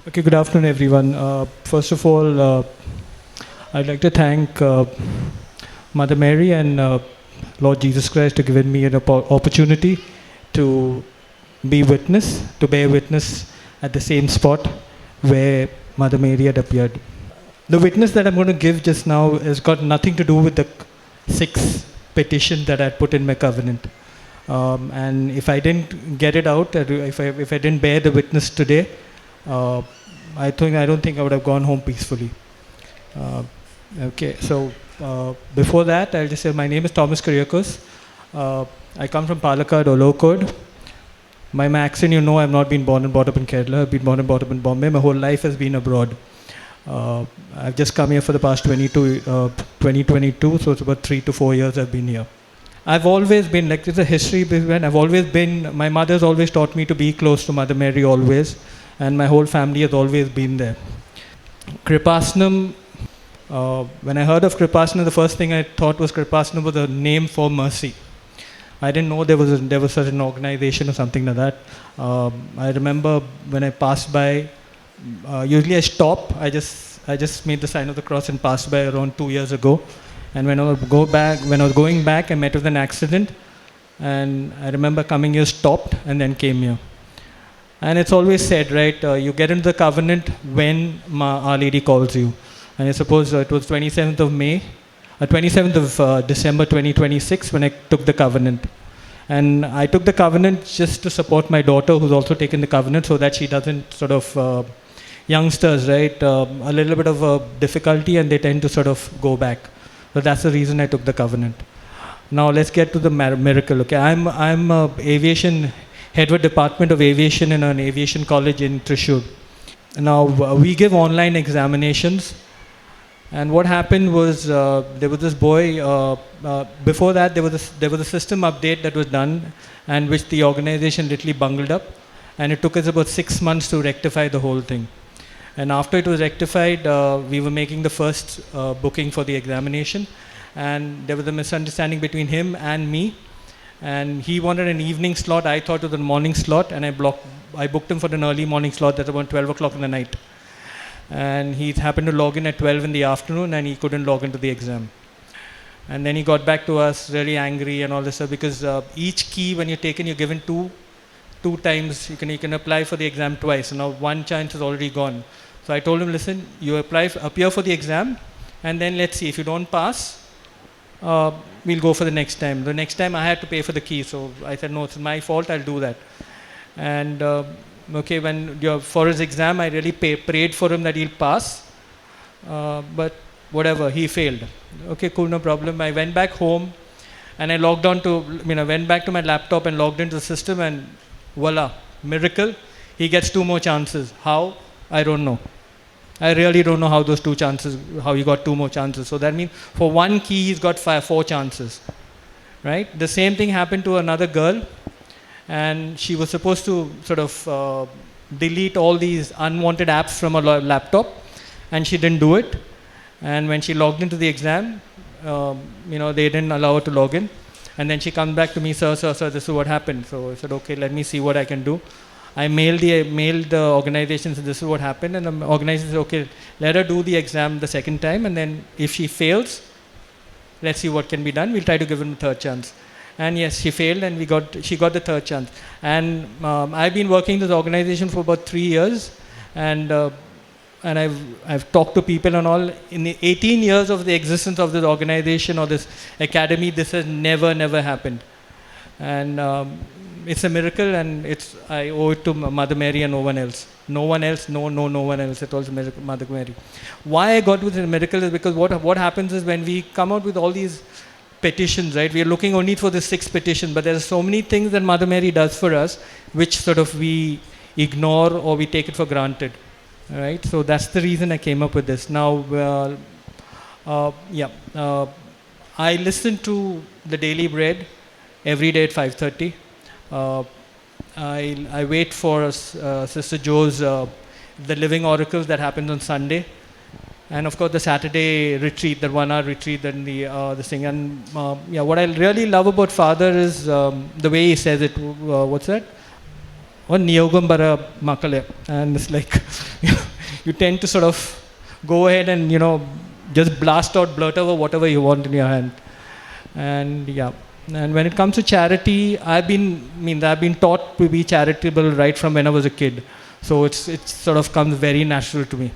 Okay, good afternoon, everyone. First of all, I'd like to thank Mother Mary and Lord Jesus Christ to giving me an opportunity to to bear witness at the same spot where Mother Mary had appeared. The witness that I'm going to give just now has got nothing to do with the 6 petitions that I put in my covenant. And if I didn't get it out, if I didn't bear the witness today, I don't think I would have gone home peacefully. Okay, so before that, I'll just say my name is Thomas Kyriakos. I come from Palakkad or Low-Code. My accent, I've not been born and brought up in Kerala. I've been born and brought up in Bombay. My whole life has been abroad. I've just come here for the past 2022, so it's about 3 to 4 years I've been here. I've always been, like, there's a history behind, my mother's always taught me to be close to Mother Mary always, and my whole family has always been there. Kreupasanam, when I heard of Kreupasanam, the first thing I thought was Kreupasanam was a name for mercy. I didn't know there was such an organization or something like that. I remember when I passed by, usually I stop, I just made the sign of the cross and passed by around 2 years ago. And when I was going back, I met with an accident, and I remember coming here, stopped, and then came here. And it's always said, right, you get into the covenant when Our Lady calls you. And I suppose it was 27th of December 2026 when I took the covenant. And I took the covenant just to support my daughter, who's also taken the covenant, so that she doesn't sort of, youngsters, right, a little bit of a difficulty, and they tend to sort of go back. So that's the reason I took the covenant. Now let's get to the miracle. Okay, I'm a aviation head of Department of Aviation in an aviation college in Thrissur. Now we give online examinations, and what happened was there was this boy. Before that, there was a system update that was done, and which the organization literally bungled up, and it took us about 6 months to rectify the whole thing. And after it was rectified, we were making the first booking for the examination, and there was a misunderstanding between him and me, and he wanted an evening slot. I thought it was a morning slot, and I booked him for an early morning slot. That's about 12 o'clock in the night, and he happened to log in at 12 in the afternoon, and he couldn't log into the exam. And then he got back to us really angry and all this stuff, because each key, when you're taken, you're given two times. You can apply for the exam twice. So now one chance is already gone. So I told him, listen, you appear for the exam, and then let's see. If you don't pass, we'll go for the next time. The next time I had to pay for the key, so I said, no, it's my fault, I'll do that. And okay, for his exam, I really prayed for him that he'll pass, but whatever, he failed. Okay, cool, no problem. I went back home, and I went back to my laptop and logged into the system, and voila, miracle, he gets 2 more chances. How? I don't know. I really don't know how he got 2 more chances. So that means for one key, he's got 4 chances, right? The same thing happened to another girl, and she was supposed to sort of delete all these unwanted apps from her laptop, and she didn't do it. And when she logged into the exam, they didn't allow her to log in. And then she comes back to me, sir, this is what happened. So I said, okay, let me see what I can do. I mailed the organization, said, this is what happened. And the organization said, okay, let her do the exam the second time. And then if she fails, let's see what can be done. We'll try to give her a 3rd chance. And yes, she failed, and she got the 3rd chance. And I've been working in this organization for about 3 years. And I've talked to people and all. In the 18 years of the existence of this organization or this academy, this has never happened. And it's a miracle, and I owe it to Mother Mary and no one else. No one else, no one else. It was Mother Mary. Why I got with the miracle is because what happens is when we come out with all these petitions, right? We are looking only for the 6 petitions, but there are so many things that Mother Mary does for us, which sort of we ignore or we take it for granted. All right, so that's the reason I came up with this. Now, I listen to the Daily Bread every day at 5:30. I wait for Sister Joe's the Living Oracles that happens on Sunday, and of course the Saturday retreat, that 1 hour retreat, then the thing. And what I really love about Father is the way he says it. What's that? or niyogam bara makale. And it's like, you tend to sort of go ahead and, just blast out, blurt over whatever you want in your hand. And yeah. And when it comes to charity, I've been taught to be charitable right from when I was a kid. So it's sort of comes very natural to me.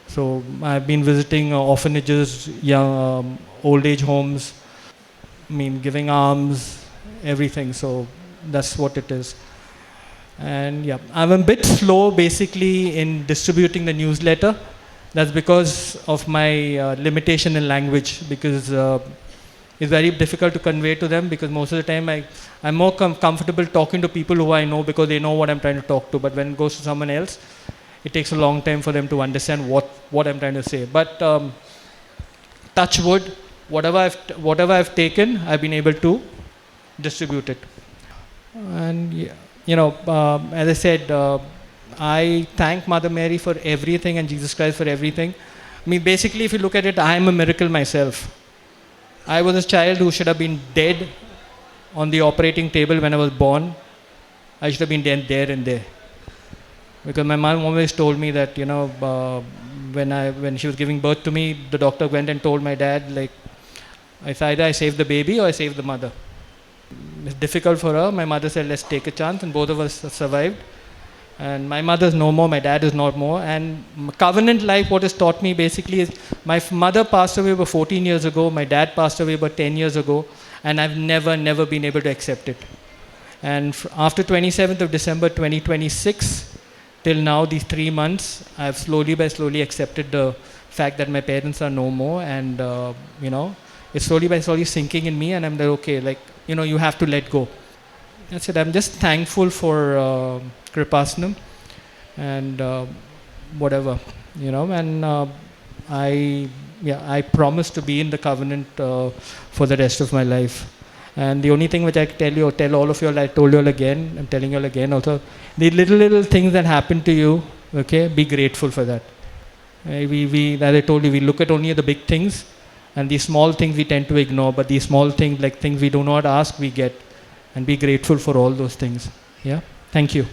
So I've been visiting orphanages, young old age homes, giving alms, everything. So that's what it is. And yeah, I'm a bit slow basically in distributing the newsletter. That's because of my limitation in language, because it's very difficult to convey to them, because most of the time I'm more comfortable talking to people who I know because they know what I'm trying to talk to. But when it goes to someone else, it takes a long time for them to understand what I'm trying to say. But touch wood, whatever I've taken, I've been able to distribute it. And as I said, I thank Mother Mary for everything and Jesus Christ for everything. Basically, if you look at it, I am a miracle myself. I was a child who should have been dead on the operating table when I was born. I should have been dead there and there. Because my mom always told me that, when she was giving birth to me, the doctor went and told my dad, like, it's either I save the baby or I save the mother. It's difficult for her. My mother said, let's take a chance, and both of us survived. And my mother is no more, my dad is not more. And covenant life, what has taught me basically is, my mother passed away about 14 years ago, my dad passed away about 10 years ago, and I've never been able to accept it. And after 27th of December 2026, till now, these 3 months, I've slowly accepted the fact that my parents are no more. And, it's slowly sinking in me, and I'm like, okay, like, you have to let go. That's it. I'm just thankful for Kreupasanam and whatever, and I promise to be in the covenant for the rest of my life. And the only thing which I tell all of you all, I told you all again, I'm telling you all again also, the little things that happen to you, okay, be grateful for that. We as I told you, we look at only the big things, and the small things we tend to ignore, but the small things, like things we do not ask, we get. And be grateful for all those things. Yeah? Thank you.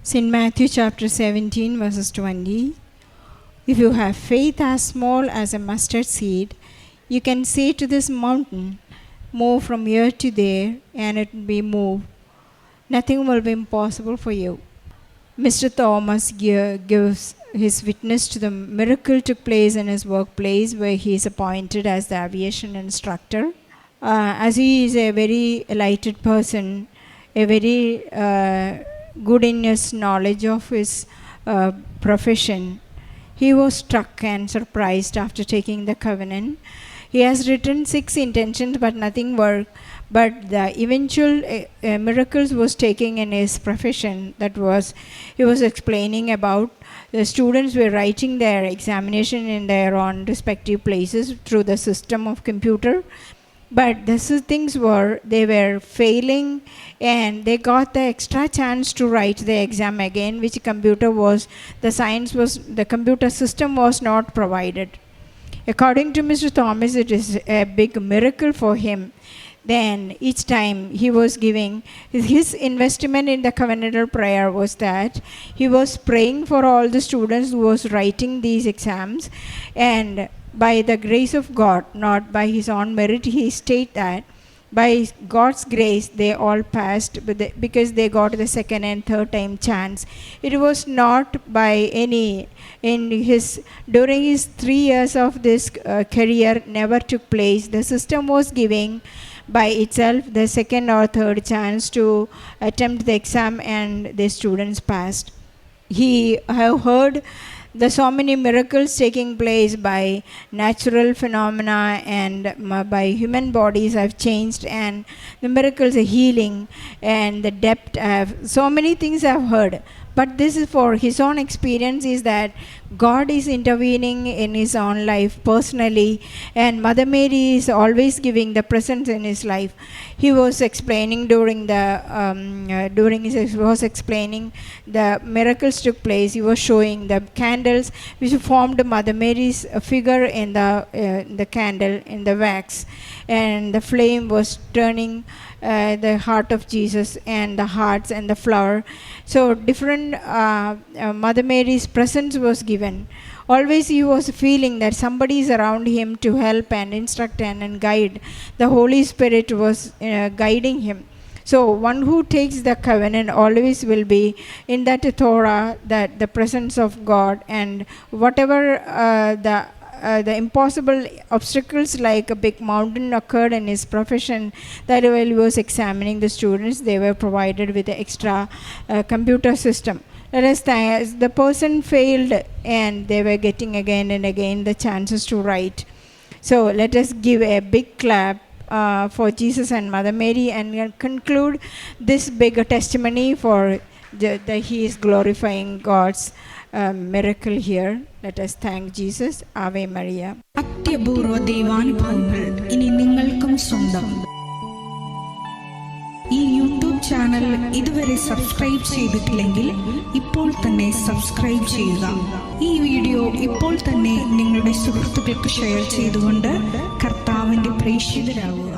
St. Matthew chapter 17 verses 20. If you have faith as small as a mustard seed, you can say to this mountain, move from here to there, and it will be moved. Nothing will be impossible for you. Mr. Thomas gives his witness to the miracle took place in his workplace, where he is appointed as the aviation instructor. As he is a very enlightened person, a very good in his knowledge of his profession, he was struck and surprised after taking the covenant. He has written 6 intentions, but nothing worked. But the eventual miracles was taking in his profession. That was, he was explaining about the students were writing their examination in their own respective places through the system of computer. But the things were, they were failing, and they got the extra chance to write the exam again, which the computer system was not provided. According to Mr. Thomas, it is a big miracle for him. Then each time he was giving, his investment in the covenantal prayer was that he was praying for all the students who was writing these exams, and by the grace of God, not by his own merit, he stated that by God's grace they all passed, because they got the second and third time chance. It was not by any, during his 3 years of this career never took place. The system was giving by itself the second or third chance to attempt the exam, and the students passed. He have heard there's so many miracles taking place by natural phenomena, and by human bodies have changed, and the miracles are healing, and the depth have, so many things I've heard. but this is for his own experience, is that God is intervening in his own life personally, and Mother Mary is always giving the presence in his life. He was explaining during the miracles took place. He was showing the candles which formed Mother Mary's figure in the candle, in the wax, and the flame was turning the heart of Jesus and the hearts and the flower. So different Mother Mary's presence was given. Always he was feeling that somebody is around him to help and instruct and guide. The Holy Spirit was guiding him. So one who takes the covenant always will be in that Torah, that the presence of God, and whatever the impossible obstacles like a big mountain occurred in his profession, that while he was examining the students, they were provided with an extra computer system. Let us thank the person failed and they were getting again and again the chances to write. So let us give a big clap for Jesus and Mother Mary, and conclude this big testimony for the he is glorifying God's miracle here. Let us thank Jesus. Ave Maria. അത്യപൂർവ ദൈവാനുഭവങ്ങൾ ഇനി നിങ്ങൾക്കും സ്വന്തം. ഈ YouTube channel ഇതുവരെ subscribe ചെയ്തിട്ടില്ലെങ്കിൽ ഇപ്പോൾ തന്നെ subscribe ചെയ്യുക. ഈ വീഡിയോ ഇപ്പോൾ തന്നെ നിങ്ങളുടെ സുഹൃത്തുക്കൾക്ക് ഷെയർ ചെയ്തുകൊണ്ട് കർത്താവിൻ്റെ പ്രേക്ഷിതരാകുക.